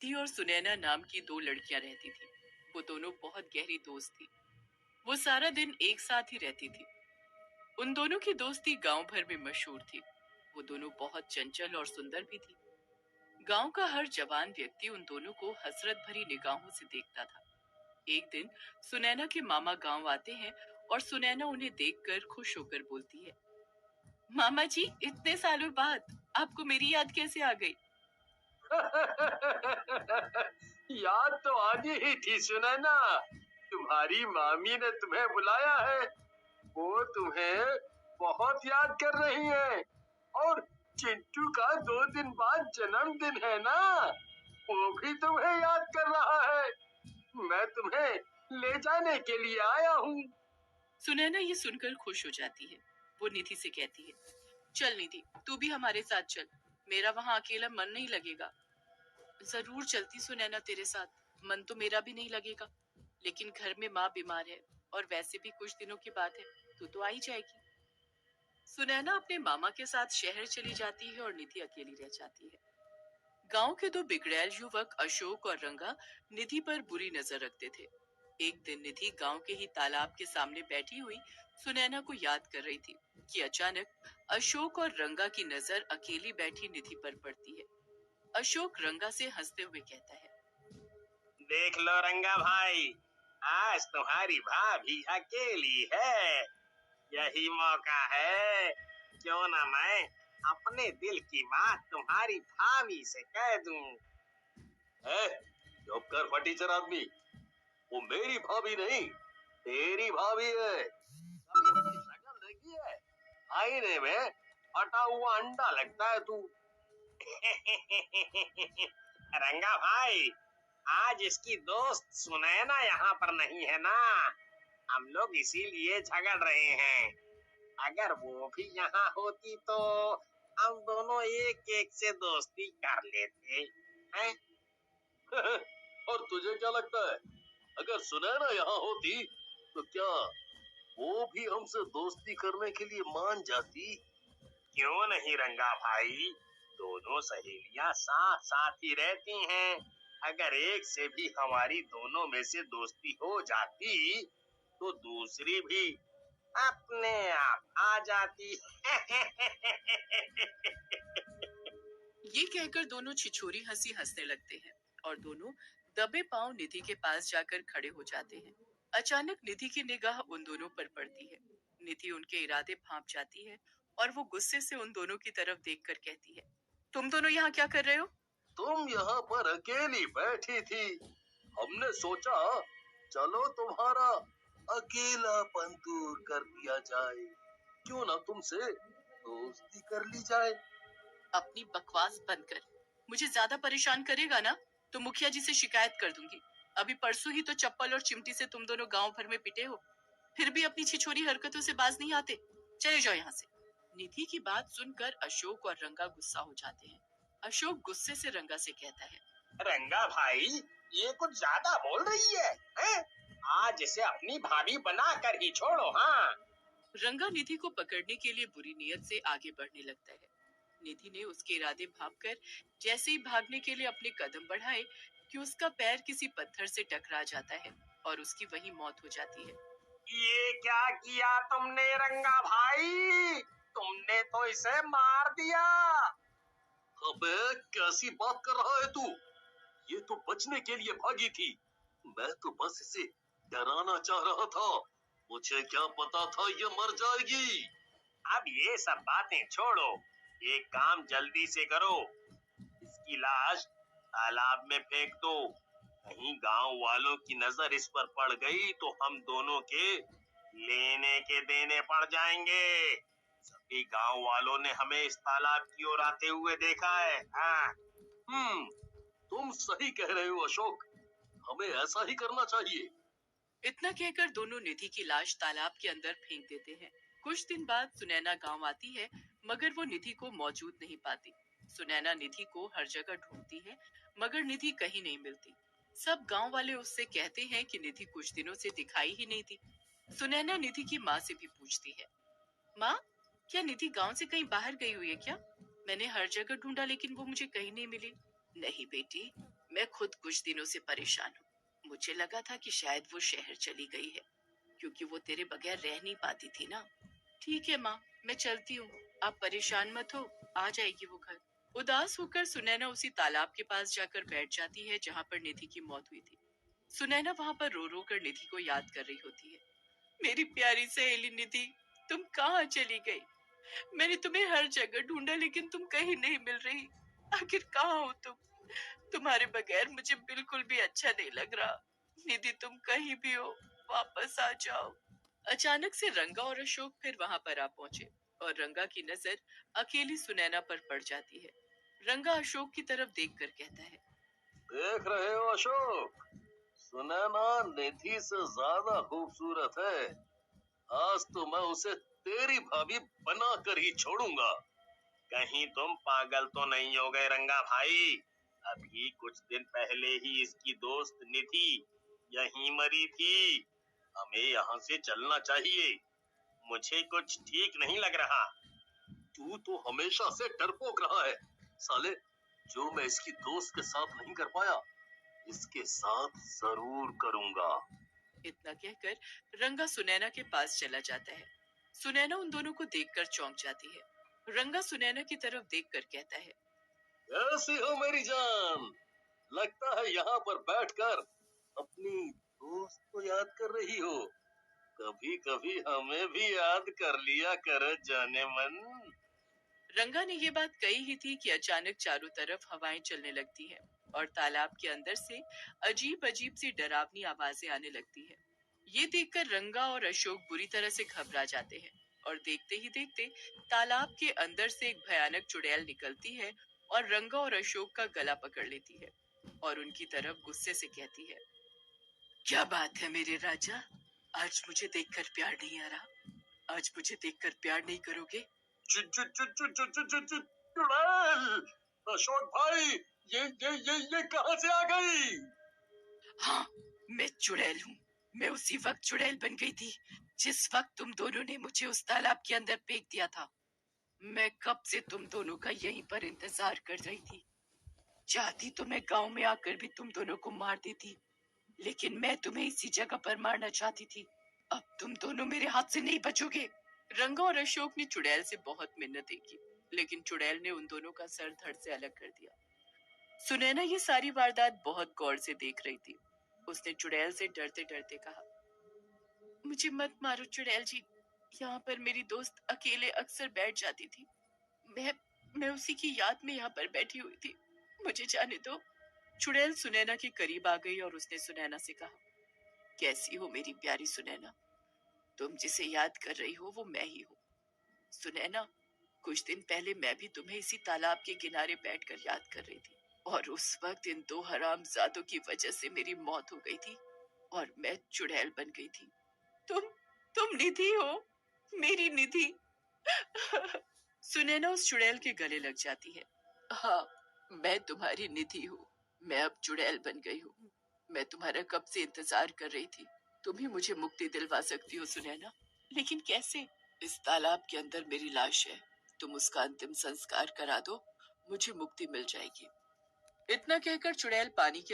निधि और सुनैना नाम की दो लड़कियां रहती थी। वो दोनों बहुत गहरी दोस्त थी। वो सारा दिन एक साथ ही रहती थी। उन दोनों की दोस्ती गांव भर में मशहूर थी। वो दोनों बहुत चंचल और सुंदर भी थी। गांव का हर जवान व्यक्ति उन दोनों को हसरत भरी निगाहों से देखता था। एक दिन सुनैना के मामा गांव आते हैं और सुनैना उन्हें देखकर खुश होकर बोलती है, मामा जी, इतने सालों बाद आपको मेरी याद कैसे आ गई? याद तो आनी ही थी सुनैना। तुम्हारी मामी ने तुम्हें बुलाया है। वो तुम्हें बहुत याद कर रही है। और चिंटू का 2 दिन बाद जन्मदिन है ना, वो भी तुम्हें याद कर रहा है। मैं तुम्हें ले जाने के लिए आया हूँ। सुनैना ये सुनकर खुश हो जाती है। वो निधि से कहती है, चल निधि, तू भी हमारे साथ चल। मेरा वहां अकेला मन नहीं लगेगा। जरूर चलती सुनैना तेरे साथ, मन तो मेरा भी नहीं लगेगा, लेकिन घर में माँ बीमार है और वैसे भी कुछ दिनों की बात है, तू तो आ ही जाएगी। सुनैना अपने मामा के साथ शहर चली जाती है और निधि अकेली रह जाती है। गांव के दो बिगड़ैल युवक अशोक और रंगा निधि पर बुरी नजर रखते थे। एक दिन निधि गांव के ही तालाब के सामने बैठी हुई सुनैना को याद कर रही थी कि अचानक अशोक और रंगा की नजर अकेली बैठी निधि पर पड़ती है। अशोक रंगा से हंसते हुए कहता है, देख लो रंगा भाई, आज तुम्हारी भाभी अकेली है। यही मौका है, क्यों ना मैं अपने दिल की बात तुम्हारी भाभी से कह दूं। चुप कर फटीचर आदमी। वो मेरी भाभी नहीं, तेरी भाभी है। शक्ल देखी है, आईने में फटा हुआ अंडा लगता है तू। रंगा भाई, आज इसकी दोस्त सुनैना यहाँ पर नहीं है ना, हम लोग इसीलिए झगड़ रहे हैं। अगर वो भी यहाँ होती तो हम दोनों एक एक से दोस्ती कर लेते हैं। और तुझे क्या लगता है, अगर सुनैना यहाँ होती तो क्या वो भी हमसे दोस्ती करने के लिए मान जाती? क्यों नहीं रंगा भाई, दोनों सहेलियां साथ साथ ही रहती हैं। अगर एक से भी हमारी दोनों में से दोस्ती हो जाती तो दूसरी भी अपने आप आ जाती। ये कहकर दोनों छिछोरी हंसी हंसने लगते हैं और दोनों दबे पांव निधि के पास जाकर खड़े हो जाते हैं। अचानक निधि की निगाह उन दोनों पर पड़ती है। निधि उनके इरादे भांप जाती है और वो गुस्से से उन दोनों की तरफ देखकर कहती है, तुम दोनों यहाँ क्या कर रहे हो? तुम यहाँ पर अकेली बैठी थी, हमने सोचा चलो तुम्हारा अकेलापन दूर कर दिया जाए, क्यों ना तुमसे दोस्ती कर ली जाए। अपनी बकवास बंद कर। मुझे ज्यादा परेशान करेगा ना तो मुखिया जी से शिकायत कर दूंगी। अभी परसों ही तो चप्पल और चिमटी से तुम दोनों गांव भर में पिटे हो, फिर भी अपनी छिछोरी हरकतों से बाज नहीं आते। चले जाओ यहाँ से। निधि की बात सुनकर अशोक और रंगा गुस्सा हो जाते हैं। अशोक गुस्से से रंगा से कहता है, रंगा भाई, ये कुछ ज्यादा बोल रही है? आज इसे अपनी भाभी बना कर ही छोड़ो। हाँ। रंगा निधि को पकड़ने के लिए बुरी नीयत से आगे बढ़ने लगता है। निधि ने उसके इरादे भांपकर जैसे ही भागने के लिए अपने कदम बढ़ाए कि उसका पैर किसी पत्थर से टकरा जाता है और उसकी वहीं मौत हो जाती है। ये क्या किया तुमने रंगा भाई? तुमने तो इसे मार दिया। अबे कैसी बात कर रहा है तू? ये तो बचने के लिए भागी थी, मैं तो बस इसे डराना चाह रहा था। मुझे क्या पता था ये मर जाएगी। अब ये सब बातें छोड़ो, एक काम जल्दी से करो, इसकी लाश तालाब में फेंक दो। कहीं गांव वालों की नजर इस पर पड़ गई तो हम दोनों के लेने के देने पड़ जाएंगे। सभी गांव वालों ने हमें इस तालाब की ओर आते हुए देखा है। हाँ। तुम सही कह रहे हो अशोक, हमें ऐसा ही करना चाहिए। इतना कहकर दोनों निधि की लाश तालाब के अंदर फेंक देते हैं। कुछ दिन बाद सुनैना गांव आती है, मगर वो निधि को मौजूद नहीं पाती। सुनैना निधि को हर जगह ढूंढती है, मगर निधि कहीं नहीं मिलती। सब गांव वाले उससे कहते हैं कि निधि कुछ दिनों से दिखाई ही नहीं दी। सुनैना निधि की माँ से भी पूछती है, माँ, क्या निधि गांव से कहीं बाहर गई हुई है क्या? मैंने हर जगह ढूंढा लेकिन वो मुझे कहीं नहीं मिली। नहीं बेटी, मैं खुद कुछ दिनों से परेशान हूँ। मुझे लगा था कि शायद वो शहर चली गई है, क्योंकि वो तेरे बगैर रह नहीं पाती थी ना। ठीक है माँ, मैं चलती हूँ। आप परेशान मत हो, आ जाएगी वो घर। उदास होकर सुनैना उसी तालाब के पास जाकर बैठ जाती है जहाँ पर निधि की मौत हुई थी। सुनैना वहाँ पर रो रो कर निधि को याद कर रही होती है। मेरी प्यारी सहेली निधि, तुम कहाँ चली गई? मैंने तुम्हें हर जगह ढूंढा, लेकिन तुम कहीं नहीं मिल रही। आखिर कहाँ हो तुम? तुम्हारे बगैर मुझे बिल्कुल भी अच्छा नहीं लग रहा। निधि, तुम कहीं भी हो, वापस आ जाओ। अचानक से रंगा और अशोक फिर वहां पर आ पहुंचे और रंगा की नजर अकेली सुनैना पर पड़ जाती है। रंगा अशोक की तरफ देखकर कहता है, देख रहे हो अशोक, सुनैना निधि से ज्यादा खूबसूरत है। आज तो मैं उसे तेरी भाभी बना कर ही छोड़ूंगा। कहीं तुम पागल तो नहीं हो गए रंगा भाई? अभी कुछ दिन पहले ही इसकी दोस्त निधि यहीं मरी थी। हमें यहाँ से चलना चाहिए। मुझे कुछ ठीक नहीं लग रहा। तू तो हमेशा से डरपोक रहा है साले। जो मैं इसकी दोस्त के साथ नहीं कर पाया, इसके साथ जरूर करूंगा। इतना कहकर रंगा सुनैना के पास चला जाता है। सुनैना उन दोनों को देखकर चौंक जाती है। रंगा सुनैना की तरफ देखकर कहता है, कैसी हो मेरी जान? लगता है यहाँ पर बैठकर अपनी दोस्त को याद कर रही हो। कभी कभी हमें भी याद कर लिया कर जाने मन। रंगा ने ये बात कही ही थी कि अचानक चारों तरफ हवाएं चलने लगती हैं और तालाब के अंदर से अजीब अजीब सी डरावनी आवाजें आने लगती हैं। ये देखकर रंगा और अशोक बुरी तरह से घबरा जाते हैं और देखते ही देखते तालाब के अंदर से एक भयानक चुड़ैल निकलती है और रंगा और अशोक का गला पकड़ लेती है और उनकी तरफ गुस्से से कहती है, क्या बात है मेरे राजा? आज मुझे देखकर प्यार नहीं आ रहा? आज मुझे देखकर प्यार नहीं करोगे? चुड़ैल! अशोक भाई, ये कहाँ से आ गई? हाँ, मैं चुड़ैल हूँ। मैं उसी वक्त चुड़ैल बन गई थी जिस वक्त तुम दोनों ने मुझे उस तालाब के अंदर फेंक दिया था। मैं कब से तुम दोनों का यहीं पर इंतजार कर रही थी। चाहती तो मैं गांव में आकर भी तुम दोनों को मार देती, लेकिन मैं तुम्हें इसी जगह पर मारना चाहती थी। अब तुम दोनों मेरे हाथ से नहीं बचोगे। रंगा और अशोक ने चुड़ैल से बहुत मिन्नतें की, लेकिन चुड़ैल ने उन दोनों का सर धड़ से अलग कर दिया। सुनैना ये सारी वारदात बहुत गौर से देख रही थी। उसने चुड़ैल से डरते डरते कहा, मुझे मत मारो चुड़ैल जी। यहाँ पर मेरी दोस्त अकेले अक्सर बैठ जाती थी। मैं उसी की याद में यहाँ पर बैठी हुई थी। मुझे जाने दो। चुड़ैल सुनैना के करीब आ गई और उसने सुनैना से कहा, कैसी हो मेरी प्यारी सुनैना? तुम जिसे याद कर रही हो वो मैं ही हूँ। सुनैना, कुछ दिन पहले मैं भी तुम्हें इसी तालाब के किनारे बैठकर याद कर रही थी और उस वक्त इन दो हरामजादों की वजह से मेरी मौत हो गई थी और मैं चुड़ैल बन गई थी। तुम निधि हो, मेरी निधि। सुनैना उस चुड़ैल के गले लग जाती है। हाँ, मैं तुम्हारी निधि हूँ। मैं अब चुड़ैल बन गई हूँ। मैं तुम्हारा कब से इंतजार कर रही थी। तुम ही मुझे मुक्ति दिलवा सकती हो सुनैना, लेकिन कैसे? इस तालाब के अंदर मेरी लाश है, तुम उसका अंतिम संस्कार करा दो, मुझे मुक्ति मिल जाएगी। इतना कहकर चुड़ैल पानी के